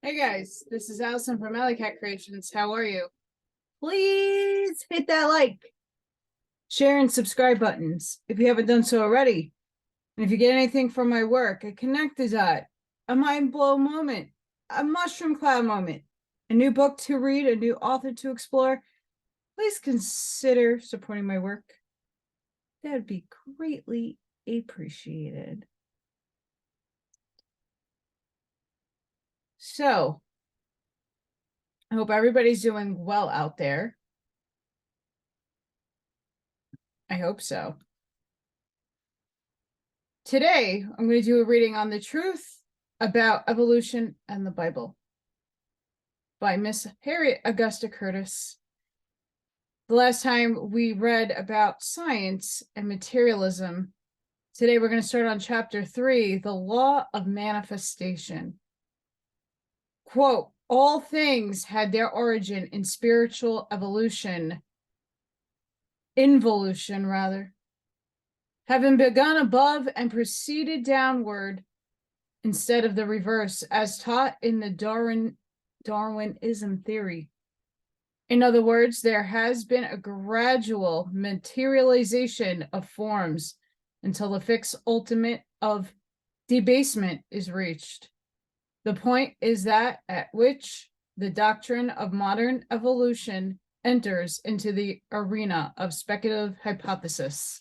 Hey guys, this is Allison from Allykatkreations. How are you? Please hit that like, share, and subscribe buttons if you haven't done so already. And if you get anything from my work, a connect a dot, a mind blow moment, a mushroom cloud moment, a new book to read, a new author to explore, please consider supporting my work. That would be greatly appreciated. So, I hope everybody's doing well out there. I hope so. Today, I'm going to do a reading on the truth about evolution and the Bible by Miss Harriette Augusta Curtis. The last time we read about science and materialism. Today, we're going to start on chapter 3, the law of manifestation. Quote, all things had their origin in spiritual evolution, involution rather, having begun above and proceeded downward instead of the reverse, as taught in the Darwinism theory. In other words, there has been a gradual materialization of forms until the fixed ultimate of debasement is reached. The point is that at which the doctrine of modern evolution enters into the arena of speculative hypothesis.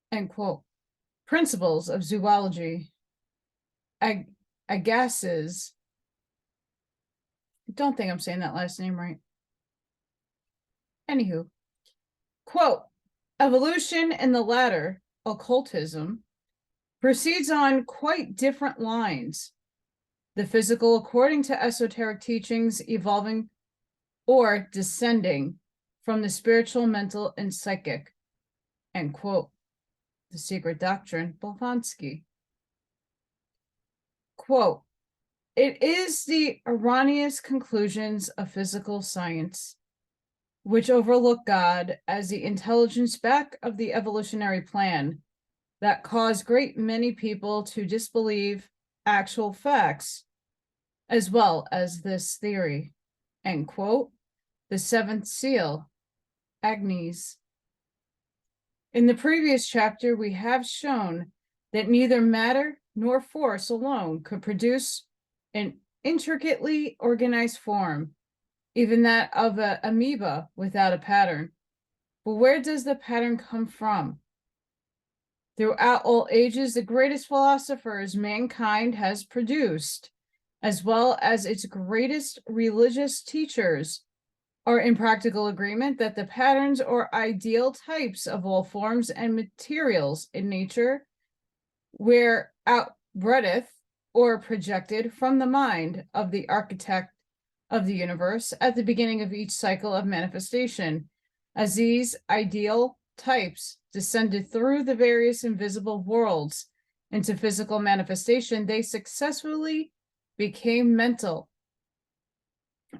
End quote. Principles of zoology. Agassiz. I don't think I'm saying that last name right. Anywho, quote, evolution in the latter, occultism, proceeds on quite different lines. The physical, according to esoteric teachings, evolving or descending from the spiritual, mental, and psychic. End quote. The Secret Doctrine, Blavatsky. Quote, it is the erroneous conclusions of physical science, which overlook God as the intelligence back of the evolutionary plan, that cause great many people to disbelieve actual facts, as well as this theory. End quote. The Seventh Seal, Agnes. In the previous chapter, we have shown that neither matter nor force alone could produce an intricately organized form, even that of an amoeba without a pattern. But where does the pattern come from? Throughout all ages, the greatest philosophers mankind has produced, as well as its greatest religious teachers, are in practical agreement that the patterns or ideal types of all forms and materials in nature were outbreadeth or projected from the mind of the architect of the universe at the beginning of each cycle of manifestation. As these ideal types descended through the various invisible worlds into physical manifestation, they successfully became mental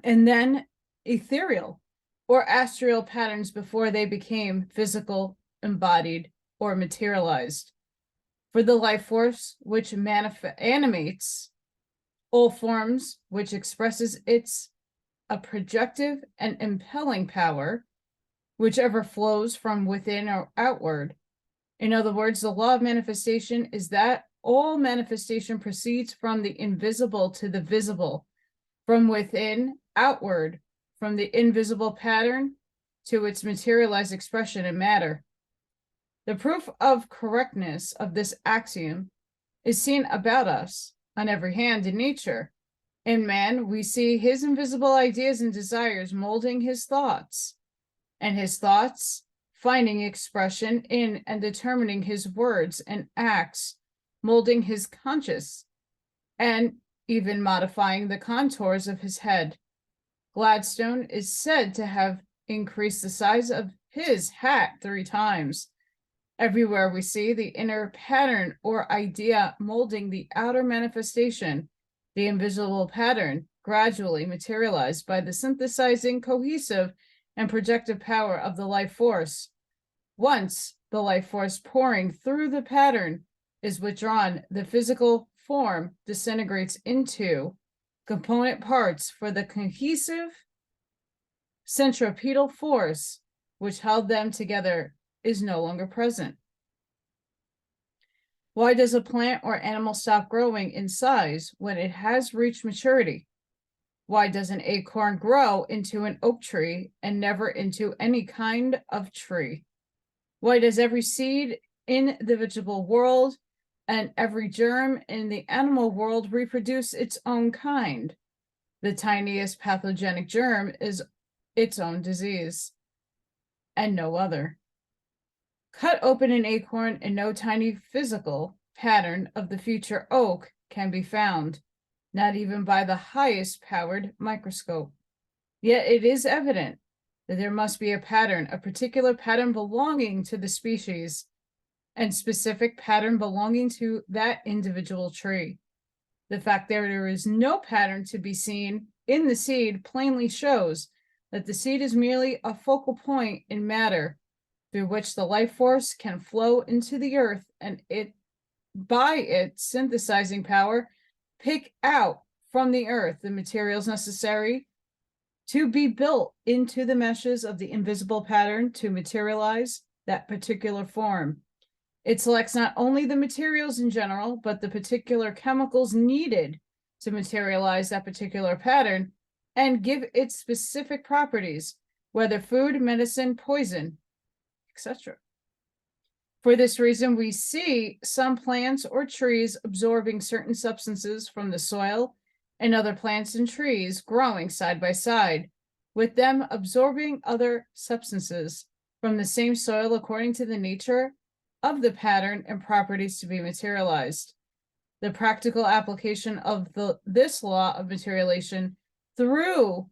and then ethereal or astral patterns before they became physical, embodied, or materialized. For the life force which animates all forms, which expresses its a projective and impelling power, whichever flows from within or outward. In other words, the law of manifestation is that all manifestation proceeds from the invisible to the visible, from within outward, from the invisible pattern to its materialized expression in matter. The proof of correctness of this axiom is seen about us on every hand in nature. In man, we see his invisible ideas and desires molding his thoughts, and his thoughts finding expression in and determining his words and acts, molding his conscience, and even modifying the contours of his head. Gladstone is said to have increased the size of his hat 3 times. Everywhere we see the inner pattern or idea molding the outer manifestation, the invisible pattern gradually materialized by the synthesizing, cohesive, and projective power of the life force. Once the life force pouring through the pattern is withdrawn, the physical form disintegrates into component parts for the cohesive centripetal force which held them together is no longer present. Why does a plant or animal stop growing in size when it has reached maturity? Why does an acorn grow into an oak tree and never into any kind of tree? Why does every seed in the vegetable world and every germ in the animal world reproduce its own kind? The tiniest pathogenic germ is its own disease, and no other. Cut open an acorn and no tiny physical pattern of the future oak can be found, not even by the highest powered microscope. Yet it is evident that there must be a pattern, a particular pattern belonging to the species, and specific pattern belonging to that individual tree. The fact that there is no pattern to be seen in the seed plainly shows that the seed is merely a focal point in matter through which the life force can flow into the earth, and it, by its synthesizing power, pick out from the earth the materials necessary to be built into the meshes of the invisible pattern to materialize that particular form. It selects not only the materials in general, but the particular chemicals needed to materialize that particular pattern and give it specific properties, whether food, medicine, poison, etc. For this reason, we see some plants or trees absorbing certain substances from the soil and other plants and trees growing side by side, with them absorbing other substances from the same soil according to the nature of the pattern and properties to be materialized. The practical application of this law of materialization through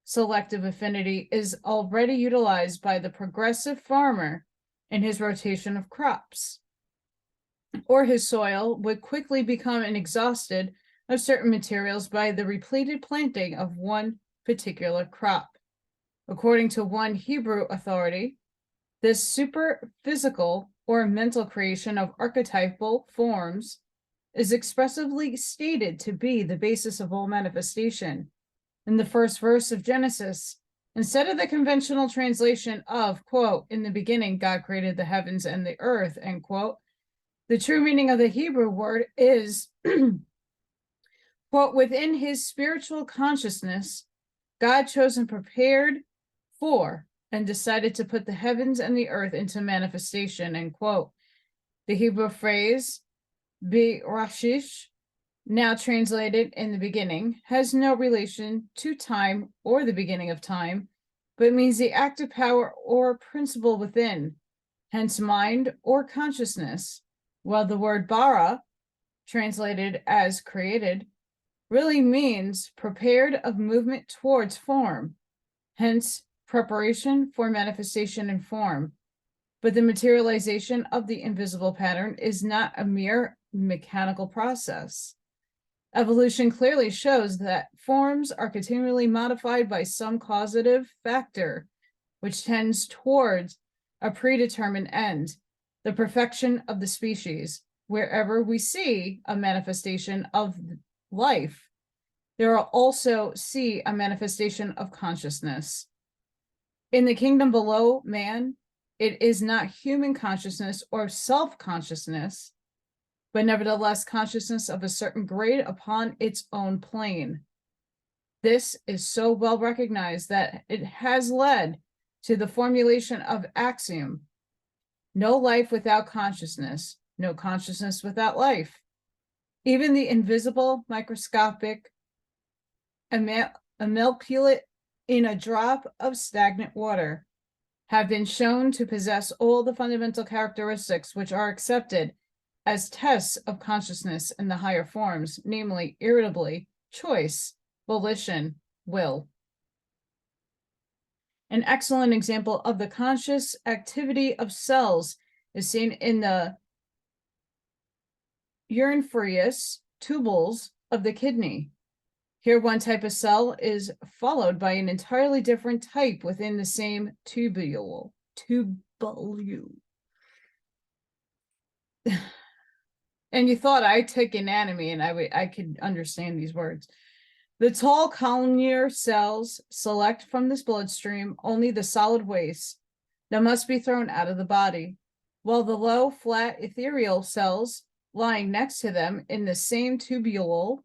selective affinity is already utilized by the progressive farmer in his rotation of crops, or his soil would quickly become exhausted of certain materials by the repeated planting of one particular crop. According to one Hebrew authority, this superphysical or mental creation of archetypal forms is expressively stated to be the basis of all manifestation. In the first verse of Genesis, instead of the conventional translation of, quote, in the beginning, God created the heavens and the earth, end quote, the true meaning of the Hebrew word is, quote, within his spiritual consciousness, God chose and prepared for and decided to put the heavens and the earth into manifestation, end quote. The Hebrew phrase, Berashish, now translated in the beginning, has no relation to time or the beginning of time, but means the active power or principle within, hence mind or consciousness, while the word bara, translated as created, really means prepared of movement towards form, hence preparation for manifestation in form. But the materialization of the invisible pattern is not a mere mechanical process. Evolution clearly shows that forms are continually modified by some causative factor, which tends towards a predetermined end, the perfection of the species. Wherever we see a manifestation of life, there will also see a manifestation of consciousness. In the kingdom below man, it is not human consciousness or self-consciousness, but nevertheless consciousness of a certain grade upon its own plane. This is so well recognized that it has led to the formulation of axiom, no life without consciousness, no consciousness without life. Even the invisible microscopic animalculate in a drop of stagnant water have been shown to possess all the fundamental characteristics which are accepted as tests of consciousness in the higher forms, namely irritably, choice, volition, will. An excellent example of the conscious activity of cells is seen in the uriniferous tubules of the kidney. Here, one type of cell is followed by an entirely different type within the same tubule. And you thought I took anatomy and I could understand these words. The tall columnar cells select from this bloodstream only the solid waste that must be thrown out of the body, while the low, flat ethereal cells lying next to them in the same tubule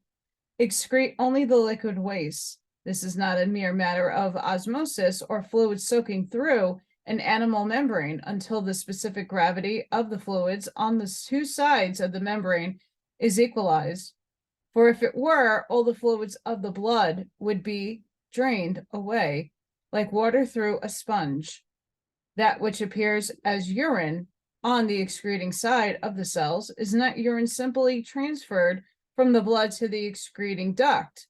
excrete only the liquid waste. This is not a mere matter of osmosis or fluid soaking through an animal membrane until the specific gravity of the fluids on the two sides of the membrane is equalized. For if it were, all the fluids of the blood would be drained away like water through a sponge. That which appears as urine on the excreting side of the cells is not urine simply transferred from the blood to the excreting duct,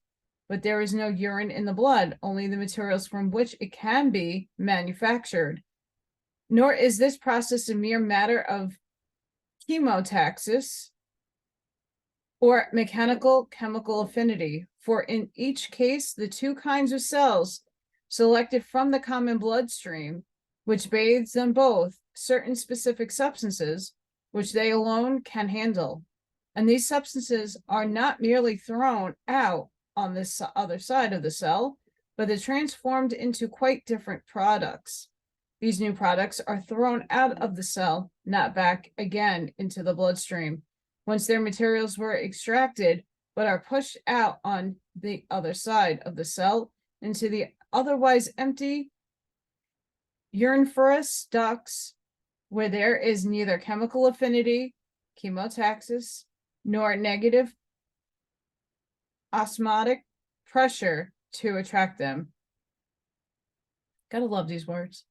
but there is no urine in the blood, only the materials from which it can be manufactured. Nor is this process a mere matter of chemotaxis or mechanical chemical affinity, for in each case, the two kinds of cells selected from the common bloodstream, which bathes them both, certain specific substances, which they alone can handle. And these substances are not merely thrown out on this other side of the cell, but they're transformed into quite different products. These new products are thrown out of the cell, not back again into the bloodstream, once their materials were extracted, but are pushed out on the other side of the cell into the otherwise empty uriniferous ducts, where there is neither chemical affinity, chemotaxis, nor negative osmotic pressure to attract them. Gotta love these words.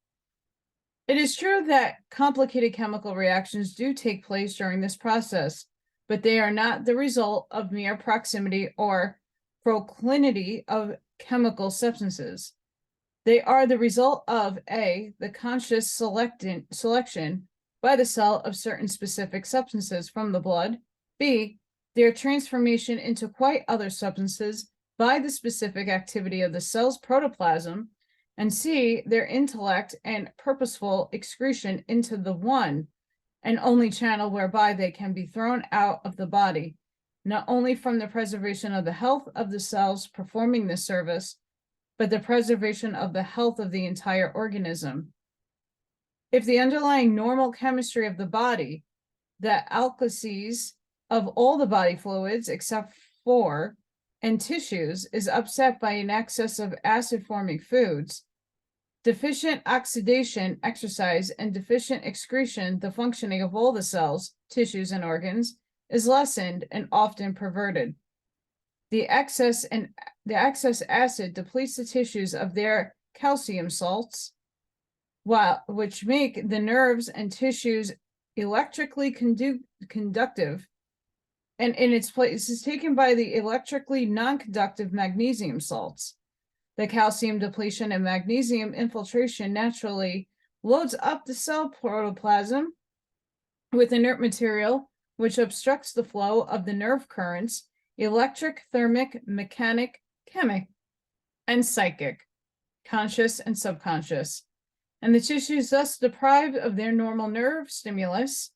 It is true that complicated chemical reactions do take place during this process, but they are not the result of mere proximity or proclinity of chemical substances. They are the result of A, the conscious selection by the cell of certain specific substances from the blood, B, their transformation into quite other substances by the specific activity of the cell's protoplasm, and C, their intellect and purposeful excretion into the one and only channel whereby they can be thrown out of the body, not only from the preservation of the health of the cells performing this service, but the preservation of the health of the entire organism. If the underlying normal chemistry of the body, the alkacies of all the body fluids except for and tissues, is upset by an excess of acid-forming foods, deficient oxidation, exercise, and deficient excretion, the functioning of all the cells, tissues, and organs is lessened and often perverted. The excess acid depletes the tissues of their calcium salts, which make the nerves and tissues electrically conductive, and in its place is taken by the electrically non-conductive magnesium salts. The calcium depletion and magnesium infiltration naturally loads up the cell protoplasm with inert material, which obstructs the flow of the nerve currents, electric, thermic, mechanic, chemic, and psychic, conscious and subconscious. And the tissues thus deprived of their normal nerve stimulus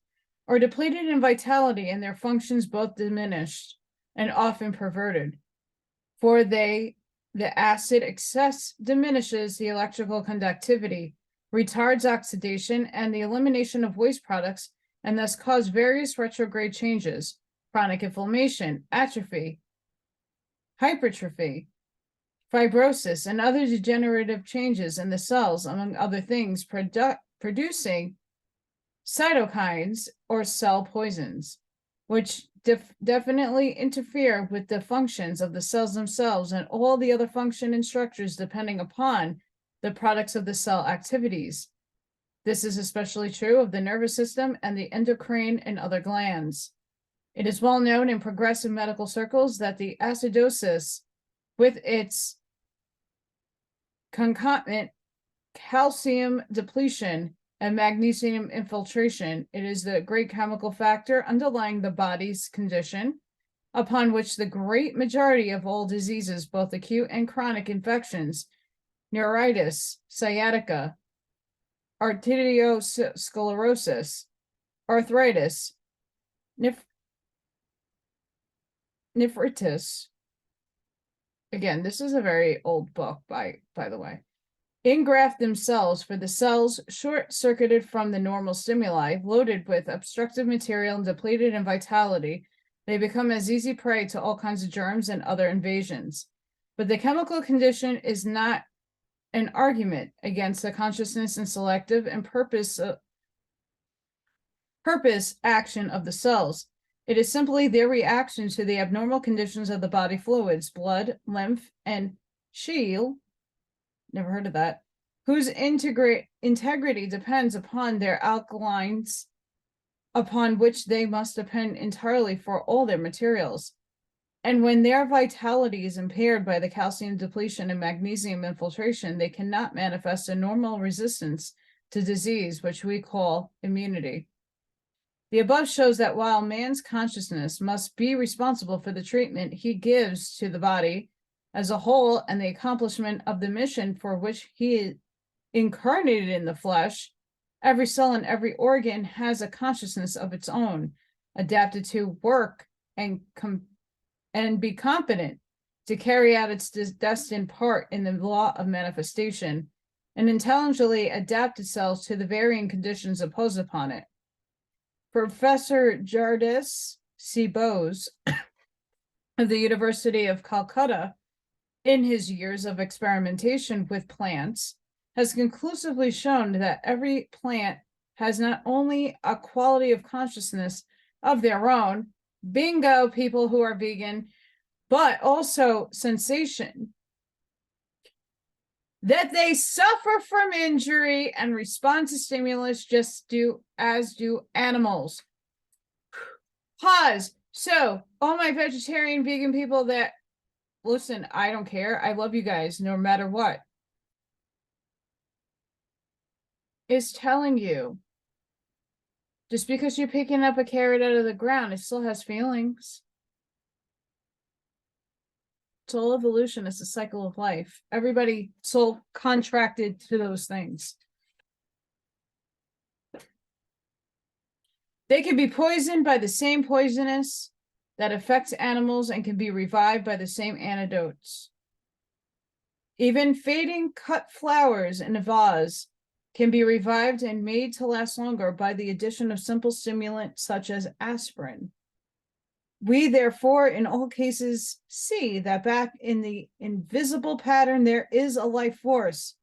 are depleted in vitality and their functions both diminished and often perverted. For the acid excess diminishes the electrical conductivity, retards oxidation and the elimination of waste products, and thus cause various retrograde changes, chronic inflammation, atrophy, hypertrophy, fibrosis, and other degenerative changes in the cells, among other things, producing cytokines or cell poisons, which definitely interfere with the functions of the cells themselves and all the other function and structures depending upon the products of the cell activities. This is especially true of the nervous system and the endocrine and other glands. It is well known in progressive medical circles that the acidosis, with its concomitant calcium depletion and magnesium infiltration, it is the great chemical factor underlying the body's condition, upon which the great majority of all diseases, both acute and chronic infections, neuritis, sciatica, arteriosclerosis, arthritis, nephritis. Again, this is a very old book, by the way. Engraft themselves for the cells short-circuited from the normal stimuli, loaded with obstructive material and depleted in vitality. They become as easy prey to all kinds of germs and other invasions. But the chemical condition is not an argument against the consciousness and selective and purpose action of the cells. It is simply their reaction to the abnormal conditions of the body fluids, blood, lymph, and chyle, never heard of that, whose integrity depends upon their alkalines, upon which they must depend entirely for all their materials. And when their vitality is impaired by the calcium depletion and magnesium infiltration, they cannot manifest a normal resistance to disease, which we call immunity. The above shows that while man's consciousness must be responsible for the treatment he gives to the body as a whole and the accomplishment of the mission for which he is incarnated in the flesh, every cell and every organ has a consciousness of its own, adapted to work and be competent to carry out its destined part in the law of manifestation, and intelligently adapt itself to the varying conditions imposed upon it. Professor Jardis C. Bose of the University of Calcutta, in his years of experimentation with plants, has conclusively shown that every plant has not only a quality of consciousness of their own, bingo, people who are vegan, but also sensation, that they suffer from injury and respond to stimulus just as do animals. Pause. So, all my vegetarian, vegan people that, listen, I don't care. I love you guys no matter what. Is telling you, just because you're picking up a carrot out of the ground, it still has feelings. Soul evolution is a cycle of life. Everybody soul contracted to those things. They can be poisoned by the same poisonous that affects animals and can be revived by the same antidotes. Even fading cut flowers in a vase can be revived and made to last longer by the addition of simple stimulants such as aspirin. We therefore, in all cases, see that back in the invisible pattern, there is a life force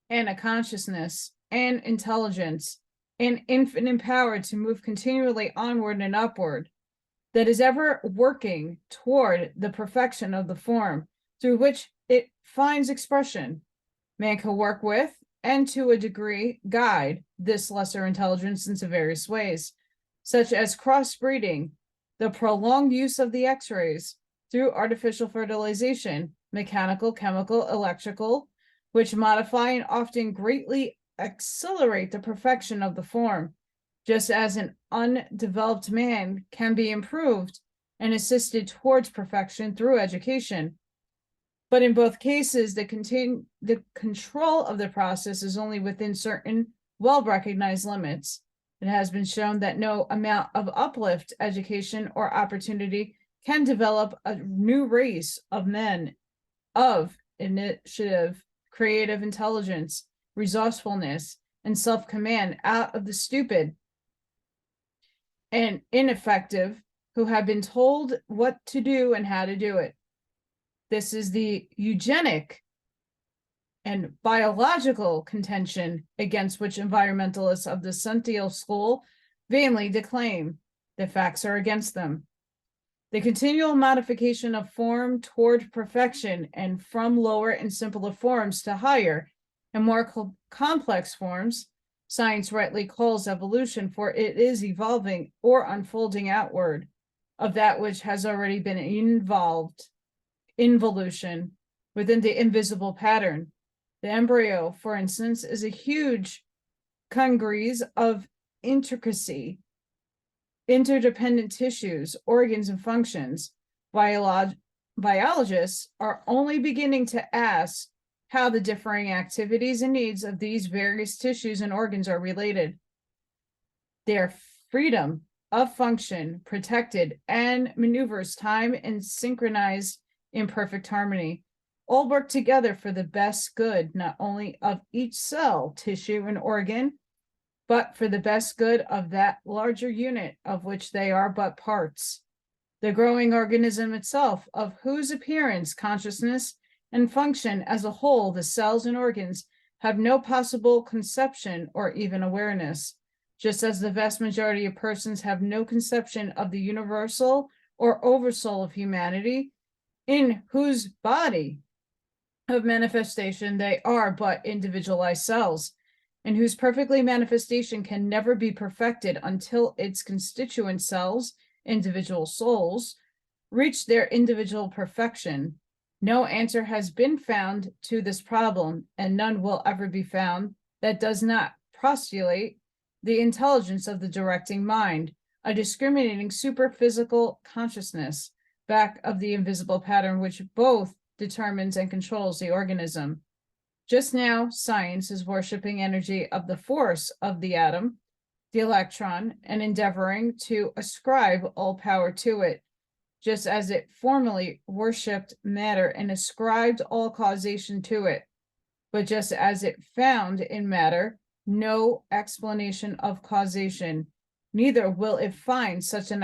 and a consciousness and intelligence and infinite power to move continually onward and upward, that is ever working toward the perfection of the form through which it finds expression. Man can work with and to a degree guide this lesser intelligence into various ways, such as crossbreeding, the prolonged use of the X-rays through artificial fertilization, mechanical, chemical, electrical, which modify and often greatly accelerate the perfection of the form, just as an undeveloped man can be improved and assisted towards perfection through education. But in both cases, the control of the process is only within certain well-recognized limits. It has been shown that no amount of uplift, education, or opportunity can develop a new race of men of initiative, creative intelligence, resourcefulness, and self-command out of the stupid and ineffective who have been told what to do and how to do it. This is the eugenic and biological contention against which environmentalists of the Centennial School vainly declaim. The facts are against them. The continual modification of form toward perfection and from lower and simpler forms to higher and more complex forms, science rightly calls evolution, for it is evolving or unfolding outward of that which has already been involved, involution, within the invisible pattern. The embryo, for instance, is a huge congeries of intricacy, interdependent tissues, organs, and functions. Biologists are only beginning to ask how the differing activities and needs of these various tissues and organs are related. Their freedom of function, protected, and maneuvers time and synchronized in perfect harmony. All work together for the best good, not only of each cell, tissue, and organ, but for the best good of that larger unit of which they are but parts. The growing organism itself, of whose appearance, consciousness, and function as a whole, the cells and organs have no possible conception or even awareness, just as the vast majority of persons have no conception of the universal or oversoul of humanity, in whose body of manifestation they are but individualized cells, and whose perfectly manifestation can never be perfected until its constituent cells, individual souls, reach their individual perfection. No answer has been found to this problem, and none will ever be found, that does not postulate the intelligence of the directing mind, a discriminating superphysical consciousness, back of the invisible pattern which both determines and controls the organism. Just now, science is worshiping energy of the force of the atom, the electron, and endeavoring to ascribe all power to it, just as it formerly worshipped matter and ascribed all causation to it. But just as it found in matter no explanation of causation, neither will it find such an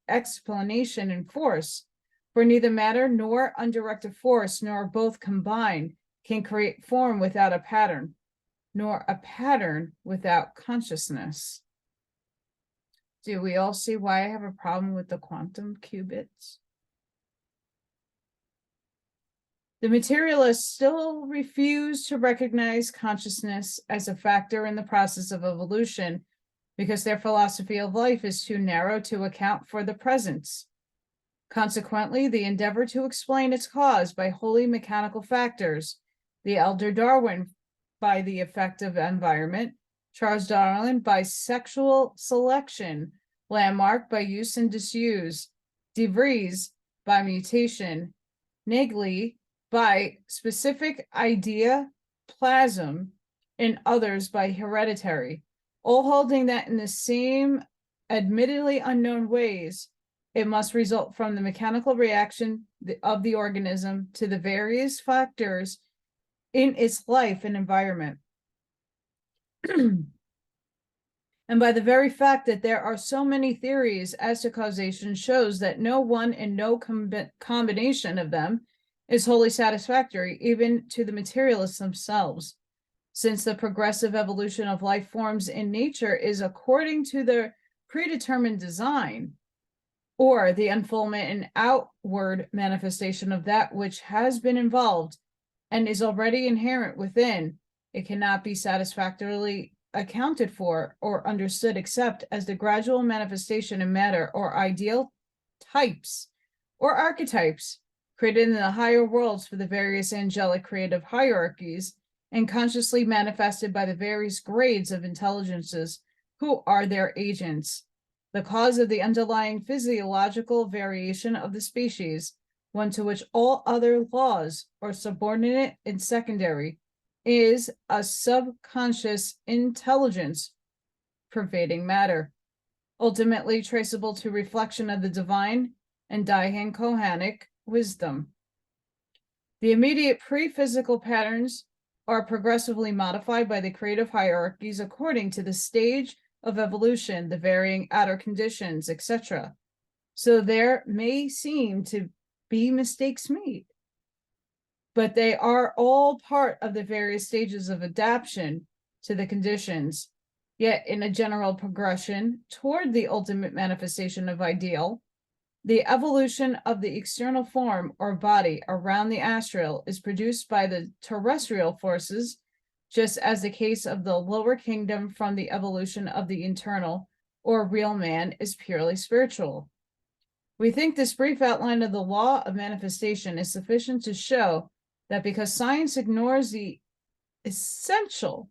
explanation in force, for neither matter nor undirected force nor both combined can create form without a pattern, nor a pattern without consciousness. Do we all see why I have a problem with the quantum qubits? The materialists still refuse to recognize consciousness as a factor in the process of evolution because their philosophy of life is too narrow to account for the presence. Consequently, the endeavor to explain its cause by wholly mechanical factors, the elder Darwin by the effect of environment, Charles Darwin by sexual selection, Lamarck by use and disuse, De Vries by mutation, Nageli by specific idea plasm, and others by hereditary, all holding that in the same admittedly unknown ways, it must result from the mechanical reaction of the organism to the various factors in its life and environment. And by the very fact that there are so many theories as to causation shows that no one and no combination of them is wholly satisfactory, even to the materialists themselves, since the progressive evolution of life forms in nature is according to their predetermined design, or the unfoldment and outward manifestation of that which has been involved and is already inherent within. It cannot be satisfactorily accounted for or understood except as the gradual manifestation in matter or ideal types or archetypes created in the higher worlds for the various angelic creative hierarchies and consciously manifested by the various grades of intelligences who are their agents, the cause of the underlying physiological variation of the species, one to which all other laws are subordinate and secondary, is a subconscious intelligence pervading matter, ultimately traceable to reflection of the divine and Dhyane-Kohanic wisdom. The immediate pre-physical patterns are progressively modified by the creative hierarchies according to the stage of evolution, the varying outer conditions, etc. So there may seem to be mistakes made, but they are all part of the various stages of adaptation to the conditions, yet in a general progression toward the ultimate manifestation of ideal. The evolution of the external form or body around the astral is produced by the terrestrial forces, just as the case of the lower kingdom from the evolution of the internal or real man is purely spiritual. We think this brief outline of the law of manifestation is sufficient to show that because science ignores the essential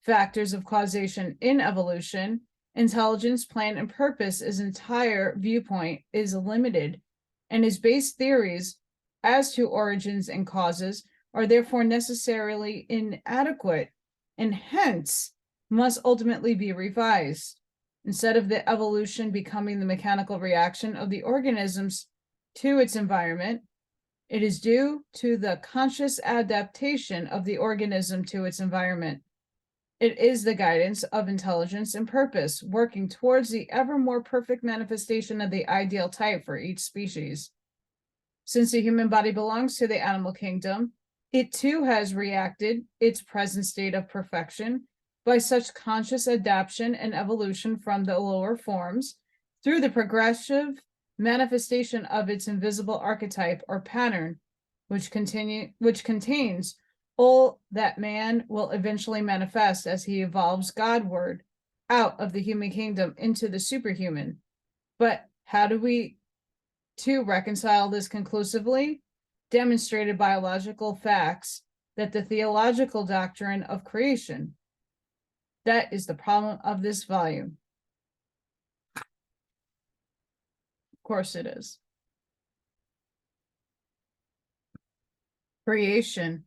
factors of causation in evolution, intelligence, plan, and purpose, his entire viewpoint is limited, and his base theories as to origins and causes are therefore necessarily inadequate, and hence must ultimately be revised. instead of the evolution becoming the mechanical reaction of the organisms to its environment, it is due to the conscious adaptation of the organism to its environment. It is the guidance of intelligence and purpose, working towards the ever more perfect manifestation of the ideal type for each species. Since the human body belongs to the animal kingdom, it too has reacted its present state of perfection by such conscious adaptation and evolution from the lower forms through the progressive manifestation of its invisible archetype or pattern, which contains all that man will eventually manifest as he evolves Godward out of the human kingdom into the superhuman. But how do we to reconcile this conclusively? Demonstrated biological facts that the theological doctrine of creation. That is the problem of this volume. Of course it is. Creation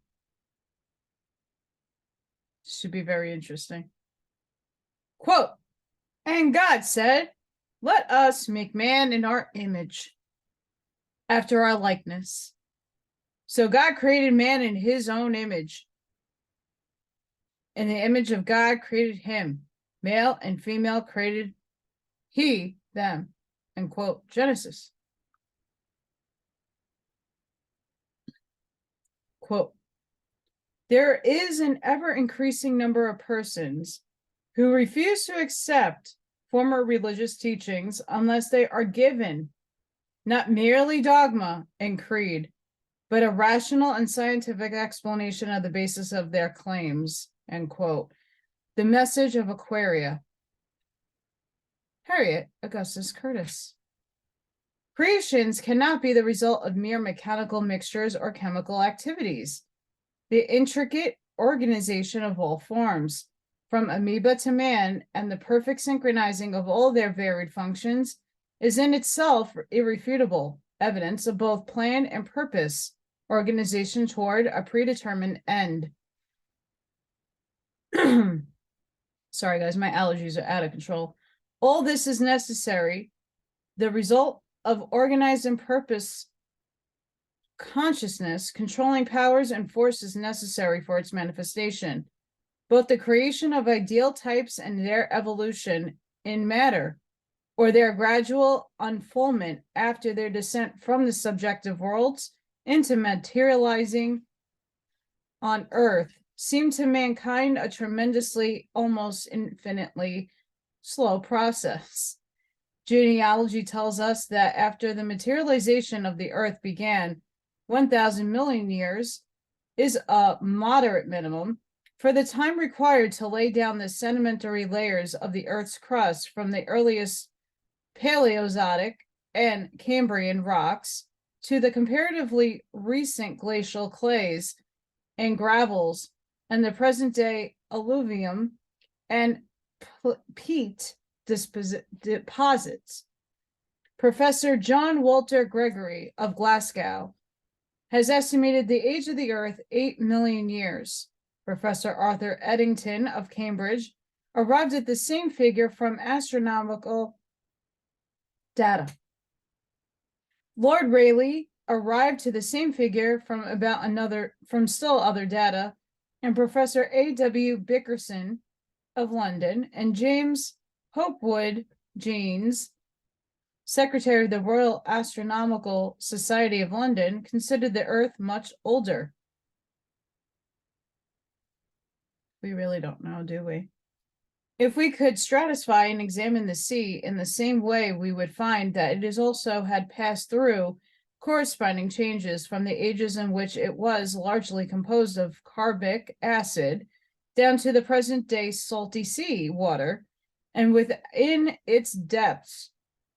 should be very interesting. Quote, and God said, let us make man in our image, after our likeness. So God created man in his own image. In the image of God created him. Male and female created he them. End quote. Genesis. Quote, there is an ever-increasing number of persons who refuse to accept former religious teachings unless they are given not merely dogma and creed, but a rational and scientific explanation of the basis of their claims. End quote. The Message of Aquaria. Harriette, Augustus Curtis. Creations cannot be the result of mere mechanical mixtures or chemical activities. The intricate organization of all forms, from amoeba to man, and the perfect synchronizing of all their varied functions, is in itself irrefutable evidence of both plan and purpose, organization toward a predetermined end. Sorry, guys, my allergies are out of control. All this is necessary, the result of organized and purpose consciousness, controlling powers and forces necessary for its manifestation. Both the creation of ideal types and their evolution in matter, or their gradual unfoldment after their descent from the subjective worlds into materializing on earth, seem to mankind a tremendously, almost infinitely slow process. Genealogy tells us that after the materialization of the earth began, 1,000 million years is a moderate minimum for the time required to lay down the sedimentary layers of the earth's crust from the earliest Paleozoic and Cambrian rocks to the comparatively recent glacial clays and gravels and the present-day alluvium and peat deposits. Professor John Walter Gregory of Glasgow has estimated the age of the Earth 8 million years. Professor Arthur Eddington of Cambridge arrived at the same figure from astronomical data. Lord Rayleigh arrived to the same figure from still other data, and Professor A.W. Bickerson of London and James Hopewood Janes, Secretary of the Royal Astronomical Society of London, considered the Earth much older. We really don't know, do we? If we could stratify and examine the sea in the same way, we would find that it has also had passed through corresponding changes from the ages in which it was largely composed of carbic acid down to the present day salty sea water, and within its depths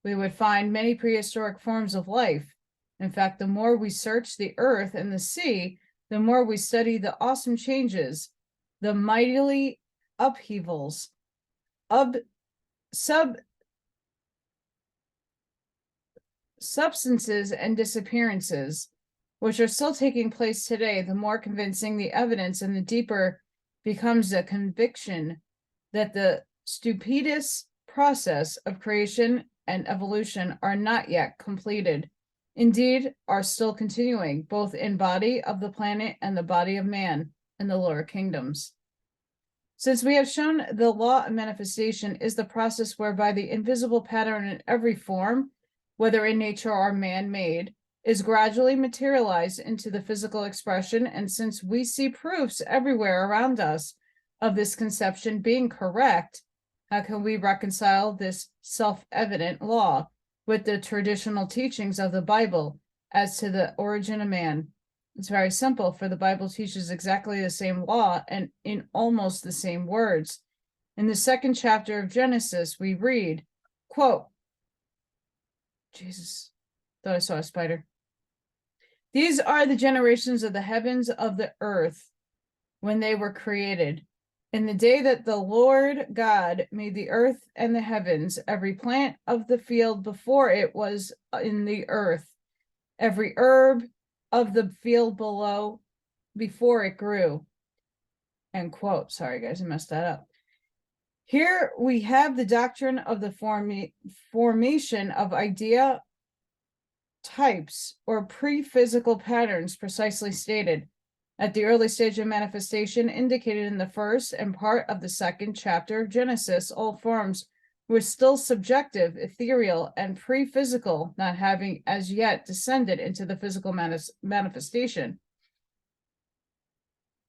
we would find many prehistoric forms of life. In fact, the more we search the earth and the sea, the more we study the awesome changes, the mightily upheavals, substances and disappearances, which are still taking place today, the more convincing the evidence and the deeper becomes the conviction that the stupendous process of creation and evolution are not yet completed. Indeed, are still continuing, both in body of the planet and the body of man in the lower kingdoms. Since we have shown the law of manifestation is the process whereby the invisible pattern in every form, whether in nature or man-made, is gradually materialized into the physical expression, and since we see proofs everywhere around us of this conception being correct, how can we reconcile this self-evident law with the traditional teachings of the Bible as to the origin of man? It's very simple, for the Bible teaches exactly the same law and in almost the same words. In the 2nd chapter of Genesis, we read, quote, Jesus, thought I saw a spider. These are the generations of the heavens of the earth when they were created. In the day that the Lord God made the earth and the heavens, every plant of the field before it was in the earth, every herb of the field below before it grew. End quote. Sorry, guys, I messed that up. Here we have the doctrine of the formation of idea types or pre-physical patterns precisely stated at the early stage of manifestation indicated in the 1st and part of the 2nd chapter of Genesis. All forms were still subjective, ethereal, and pre-physical, not having as yet descended into the physical manifestation.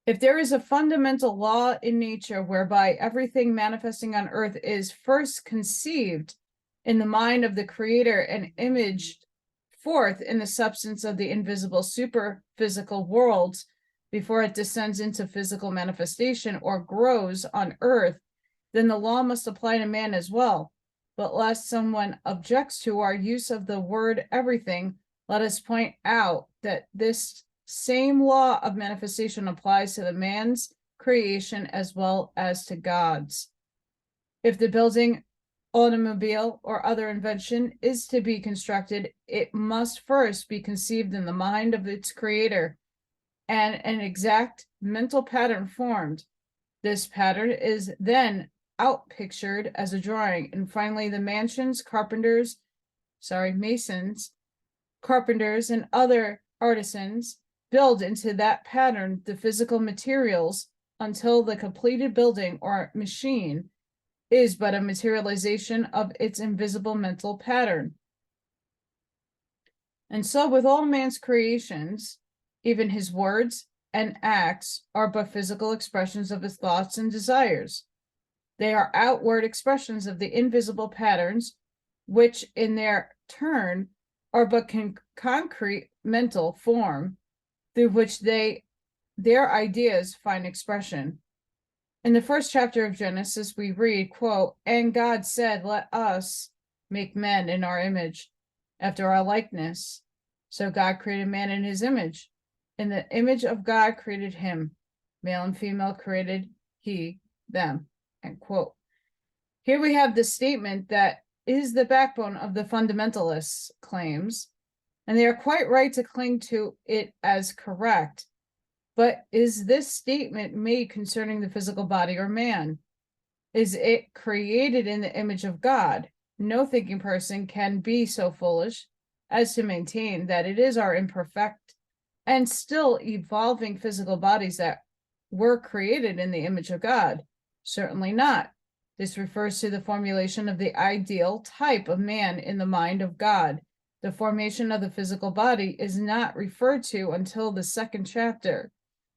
If there is a fundamental law in nature whereby everything manifesting on earth is first conceived in the mind of the Creator and imaged forth in the substance of the invisible superphysical worlds before it descends into physical manifestation or grows on earth, then the law must apply to man as well. But lest someone objects to our use of the word everything, let us point out that this same law of manifestation applies to the man's creation as well as to God's. If the building, automobile, or other invention is to be constructed, it must first be conceived in the mind of its creator and an exact mental pattern formed. This pattern is then outpictured as a drawing, and finally the masons, carpenters, and other artisans build into that pattern the physical materials until the completed building or machine is but a materialization of its invisible mental pattern. And so with all man's creations, even his words and acts are but physical expressions of his thoughts and desires. They are outward expressions of the invisible patterns, which in their turn are but concrete mental form through which their ideas find expression. In the 1st chapter of Genesis, we read, quote, and God said, let us make men in our image, after our likeness. So God created man in his image. In the image of God created him. Male and female created he them. End quote. Here we have the statement that is the backbone of the fundamentalists' claims, and they are quite right to cling to it as correct. But is this statement made concerning the physical body or man? Is it created in the image of God? No thinking person can be so foolish as to maintain that it is our imperfect and still evolving physical bodies that were created in the image of God. Certainly not. This refers to the formulation of the ideal type of man in the mind of God. The formation of the physical body is not referred to until the 2nd chapter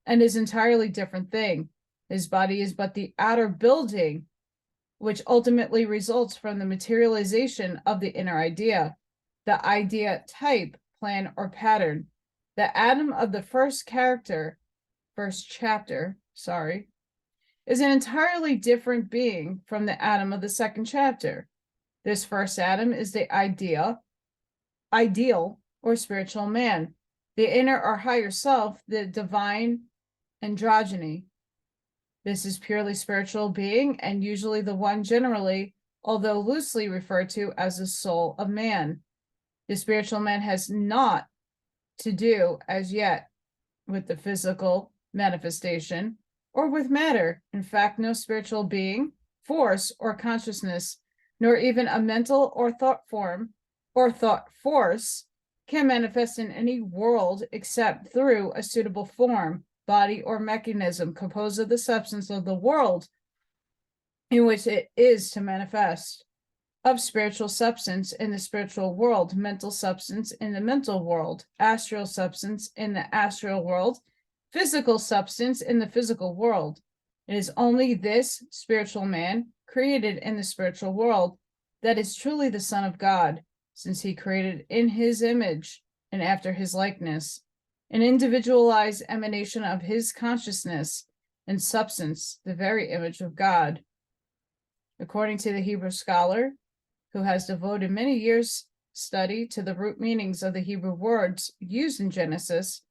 and is entirely different thing. His body is but the outer building, which ultimately results from the materialization of the inner idea, the idea type, plan, or pattern. The Adam of the first chapter, is an entirely different being from the Adam of the 2nd chapter. This first Adam is the ideal or spiritual man, the inner or higher self, the divine androgyny. This is purely spiritual being and usually the one generally, although loosely referred to as the soul of man. The spiritual man has not to do as yet with the physical manifestation or with matter. In fact, no spiritual being, force, or consciousness nor even a mental or thought form or thought force can manifest in any world except through a suitable form, body, or mechanism composed of the substance of the world in which it is to manifest, of spiritual substance in the spiritual world, mental substance in the mental world, astral substance in the astral world, physical substance in the physical world. It is only this spiritual man, created in the spiritual world, that is truly the Son of God, since he created in his image and after his likeness, an individualized emanation of his consciousness and substance, the very image of God. According to the Hebrew scholar, who has devoted many years' study to the root meanings of the Hebrew words used in Genesis,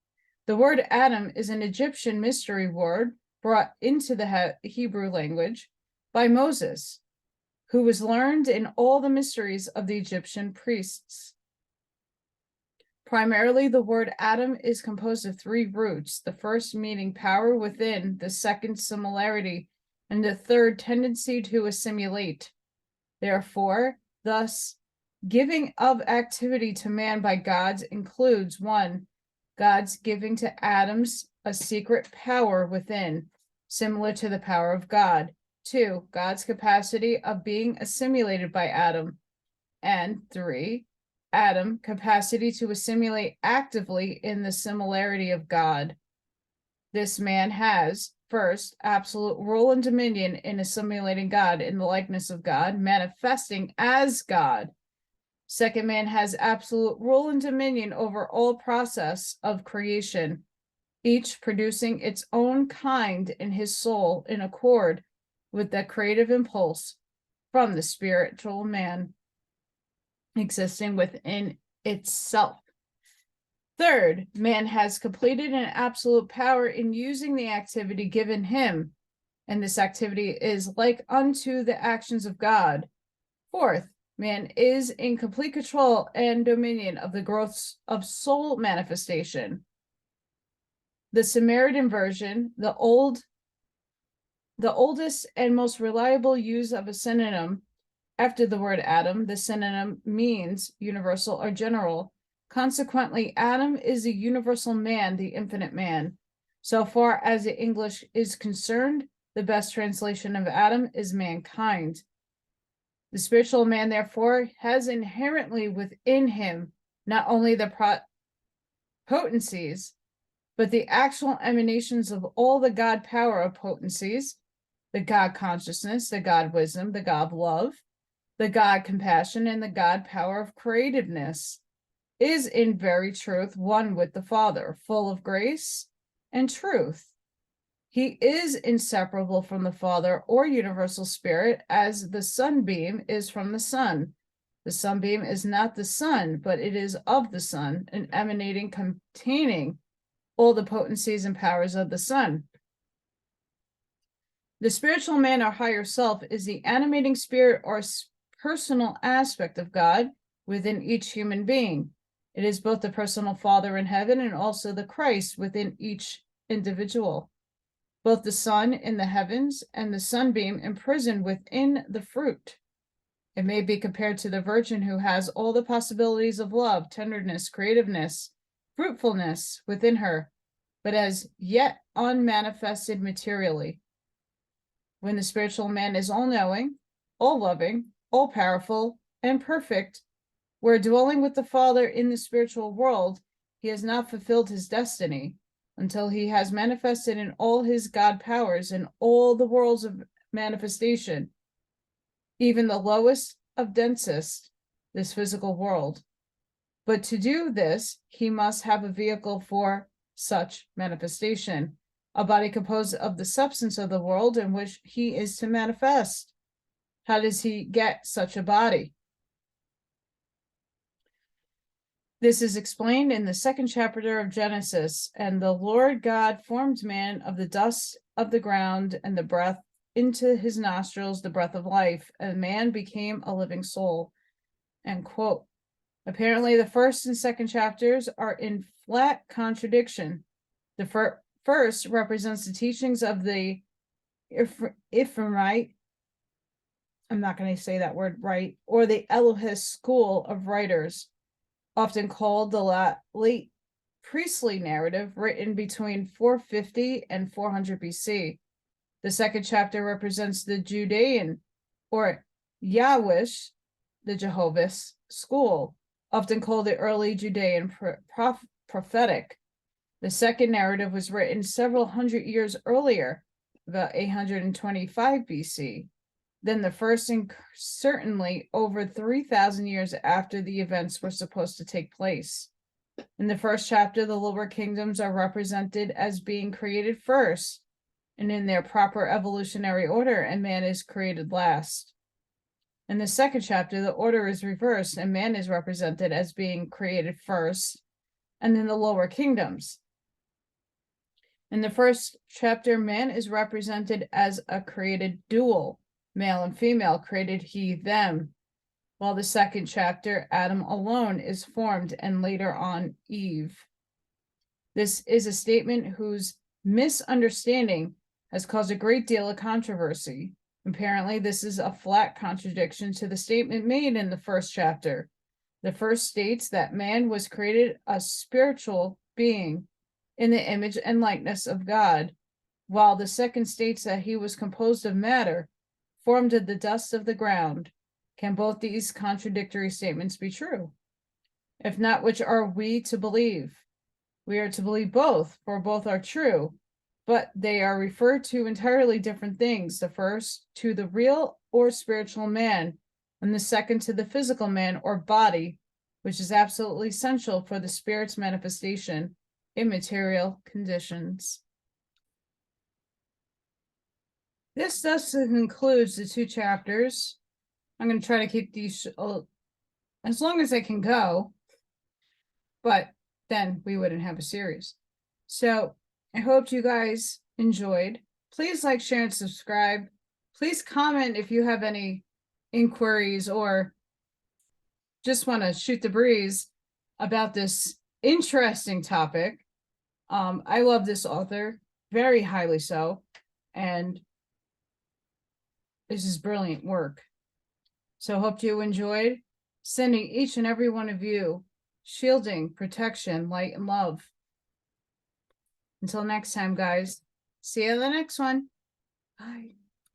the word Adam is an Egyptian mystery word brought into the Hebrew language by Moses, who was learned in all the mysteries of the Egyptian priests. Primarily, the word Adam is composed of three roots, the first meaning power within, the second similarity, and the third tendency to assimilate. Therefore, thus, giving of activity to man by God includes 1, God's giving to Adam's a secret power within, similar to the power of God. 2, God's capacity of being assimilated by Adam. And 3, Adam capacity to assimilate actively in the similarity of God. This man has, first, absolute rule and dominion in assimilating God in the likeness of God, manifesting as God. Second, man has absolute rule and dominion over all process of creation, each producing its own kind in his soul in accord with the creative impulse from the spiritual man existing within itself. Third, man has completed an absolute power in using the activity given him, and this activity is like unto the actions of God. Fourth, man is in complete control and dominion of the growth of soul manifestation. The Samaritan version, the oldest and most reliable use of a synonym after the word Adam, the synonym means universal or general. Consequently, Adam is a universal man, the infinite man. So far as the English is concerned, the best translation of Adam is mankind. The spiritual man, therefore, has inherently within him not only the potencies, but the actual emanations of all the God power of potencies, the God consciousness, the God wisdom, the God love, the God compassion, and the God power of creativeness, is in very truth one with the Father, full of grace and truth. He is inseparable from the Father or universal spirit, as the sunbeam is from the sun. The sunbeam is not the sun, but it is of the sun, and emanating, containing all the potencies and powers of the sun. The spiritual man or higher self is the animating spirit or personal aspect of God within each human being. It is both the personal Father in heaven and also the Christ within each individual. Both the sun in the heavens and the sunbeam imprisoned within the fruit. It may be compared to the virgin who has all the possibilities of love, tenderness, creativeness, fruitfulness within her, but as yet unmanifested materially. When the spiritual man is all-knowing, all-loving, all-powerful, and perfect, where dwelling with the Father in the spiritual world, he has not fulfilled his destiny until he has manifested in all his God powers in all the worlds of manifestation, even the lowest of densest, this physical world. But to do this, he must have a vehicle for such manifestation, a body composed of the substance of the world in which he is to manifest. How does he get such a body? This is explained in the 2nd chapter of Genesis. And the Lord God formed man of the dust of the ground, and the breath into his nostrils, the breath of life, and man became a living soul. End quote. Apparently, the 1st and 2nd chapters are in flat contradiction. The first represents the teachings of the Ephraimite I'm not going to say that word right, or the Elohist school of writers, often called the late priestly narrative, written between 450 and 400 BC. The second chapter represents the Judean or Yahwish, the Jehovah's school, often called the early Judean prophetic. The second narrative was written several hundred years earlier, about 825 BC, than the first, and certainly over 3,000 years after the events were supposed to take place. In the first chapter, the lower kingdoms are represented as being created first and in their proper evolutionary order, and man is created last. In the second chapter, the order is reversed, and man is represented as being created first, and then the lower kingdoms. In the first chapter, man is represented as a created dual, male and female, created he, them, while the second chapter, Adam alone is formed, and later on Eve. This is a statement whose misunderstanding has caused a great deal of controversy. Apparently, this is a flat contradiction to the statement made in the first chapter. The first states that man was created a spiritual being in the image and likeness of God, while the second states that he was composed of matter, formed of the dust of the ground. Can both these contradictory statements be true? If not, which are we to believe? We are to believe both, for both are true, but they are referred to entirely different things. The first to the real or spiritual man, and the second to the physical man or body, which is absolutely essential for the spirit's manifestation in material conditions. This thus concludes the 2 chapters. I'm going to try to keep these as long as I can go, but then we wouldn't have a series. So I hope you guys enjoyed. Please like, share, and subscribe. Please comment if you have any inquiries or just want to shoot the breeze about this interesting topic. I love this author, very highly so, and this is brilliant work. So hope you enjoyed. Sending each and every one of you shielding, protection, light, and love. Until next time, guys. See you in the next one. Bye.